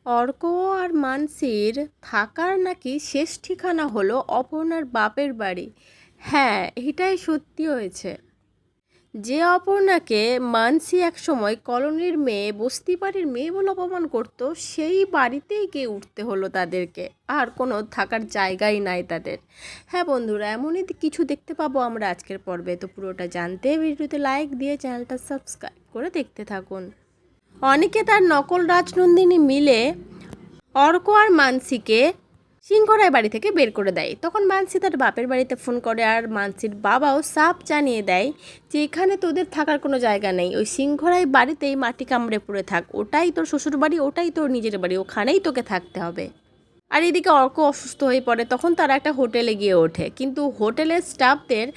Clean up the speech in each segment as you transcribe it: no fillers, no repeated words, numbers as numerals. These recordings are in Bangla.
অর্ক আর মানসীর থাকার নাকি শেষ ঠিকানা হলো অপর্ণার বাপের বাড়ি। হ্যাঁ, এটাই সত্যি হয়েছে। যে অপর্ণাকে মানসী একসময় কলোনির মেয়ে, বস্তি বাড়ির মেয়ে বলে অপমান করতো, সেই বাড়িতেই গিয়ে উঠতে হলো তাদেরকে। আর কোনো থাকার জায়গাই নাই তাদের। হ্যাঁ বন্ধুরা, এমনই কিছু দেখতে পাবো আমরা আজকের পর্বে। তো পুরোটা জানতে ভিডিওতে লাইক দিয়ে চ্যানেলটা সাবস্ক্রাইব করে দেখতে থাকুন। অনেকে তার নকল রাজনন্দিনী মিলে অর্ক আর মানসীকে সিংহরায় বাড়ি থেকে বের করে দেয়। তখন মানসী তার বাপের বাড়িতে ফোন করে, আর মানসীর বাবাও সাফ জানিয়ে দেয় যে এখানে তোদের থাকার কোনো জায়গা নেই, ওই সিংহরায় বাড়িতেই মাটি কামড়ে পড়ে থাক, ওটাই তোর শ্বশুর বাড়ি, ওটাই তোর নিজের বাড়ি, ওখানেই তোকে থাকতে হবে। আর এদিকে অর্ক অসুস্থ হয়ে পড়ে। তখন তারা একটা হোটেলে গিয়ে ওঠে, কিন্তু হোটেলের স্টাফদের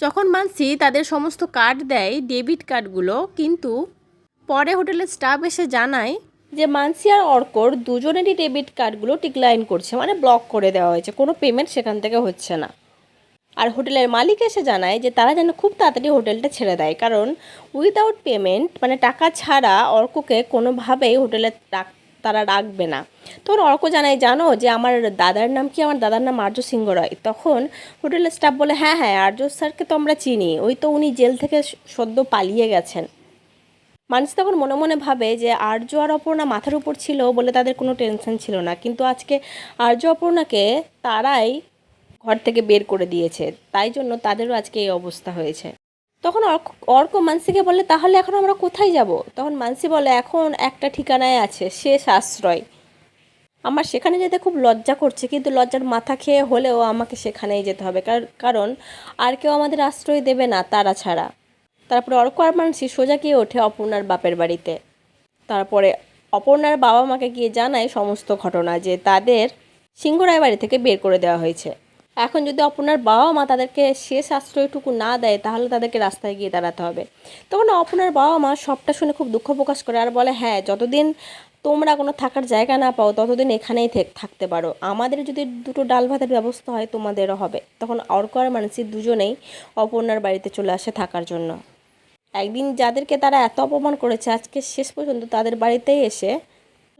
যখন মানসী তাদের সমস্ত কার্ড দেয়, ডেবিট কার্ডগুলো, কিন্তু পরে হোটেলের স্টাফ এসে জানায় যে মানসী আর অর্কর দুজনেরই ডেবিট কার্ডগুলো ডিক্লাইন করছে, মানে ব্লক করে দেওয়া হয়েছে, কোনো পেমেন্ট সেখান থেকে হচ্ছে না। আর হোটেলের মালিক এসে জানায় যে তারা যেন খুব তাড়াতাড়ি হোটেলটা ছেড়ে দেয়, কারণ উইদাউট পেমেন্ট, মানে টাকা ছাড়া অর্ককে কোনোভাবেই হোটেলে তারা রাখবে না। তখন অর্ক জানায়, জানো যে আমার দাদার নাম কি? আমার দাদার নাম আর্য সিংহ রায়। তখন হোটেলের স্টাফ বলে, হ্যাঁ হ্যাঁ, আর্য স্যারকে তো আমরা চিনি, ওই তো উনি জেল থেকে সদ্য পালিয়ে গেছেন। মানুষ তখন মনে মনে ভাবে যে আর্য আর অপর্ণা মাথার উপর ছিল বলে তাদের কোনো টেনশন ছিল না, কিন্তু আজকে আর্য অপর্ণাকে তারাই ঘর থেকে বের করে দিয়েছে, তাই জন্য তাদেরও আজকে এই অবস্থা হয়েছে। তখন অর্ক মানসীকে বলে, তাহলে এখন আমরা কোথায় যাব? তখন মানসী বলে, এখন একটা ঠিকানায় আছে, শেষ আশ্রয়। আমার সেখানে যেতে খুব লজ্জা করছে, কিন্তু লজ্জার মাথা খেয়ে হলেও আমাকে সেখানেই যেতে হবে, কারণ আর কেউ আমাদের আশ্রয় দেবে না তারা ছাড়া। তারপরে অর্ক আর মানসী সোজা গিয়ে ওঠে অপর্ণার বাপের বাড়িতে। তারপরে অপর্ণার বাবা মাকে গিয়ে জানায় সমস্ত ঘটনা, যে তাদের সিংহরায় বাড়ি থেকে বের করে দেওয়া হয়েছে। এখন যদি অপর্ণার বাবা মা তাদেরকে শেষ আশ্রয়টুকু না দেয়, তাহলে তাদেরকে রাস্তায় গিয়ে দাঁড়াতে হবে। তখন অপর্ণার বাবা মা সবটা শুনে খুব দুঃখ প্রকাশ করে, আর বলে, হ্যাঁ, যতদিন তোমরা কোনো থাকার জায়গা না পাও ততদিন এখানেই থাকতে পারো, আমাদের যদি দুটো ডাল ভাতের ব্যবস্থা হয় তোমাদেরও হবে। তখন অর্ক আর মানসী দুজনেই অপর্ণার বাড়িতে চলে আসে থাকার জন্য। একদিন যাদেরকে তারা এত অপমান করেছে, আজকে শেষ পর্যন্ত তাদের বাড়িতেই এসে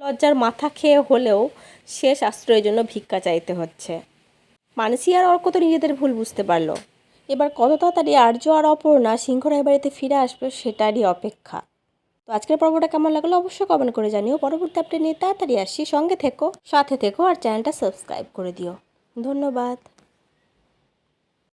লজ্জার মাথা খেয়ে হলেও শেষ আশ্রয়ের জন্য ভিক্ষা চাইতে হচ্ছে। মানসী আর অর্ক তো নিজেদের ভুল বুঝতে পারলো। এবার কত তাড়াতাড়ি আর্য আর অপর্ণা সিংহরায় বাড়িতে ফিরে আসবে সেটারই অপেক্ষা। তো আজকের পর্বটা কেমন লাগলো অবশ্যই কমেন্ট করে জানিও। পরবর্তী আপডেট নিয়ে তাড়াতাড়ি আসছি, সঙ্গে থেকো, সাথে থেকো, আর চ্যানেলটা সাবস্ক্রাইব করে দিও। ধন্যবাদ।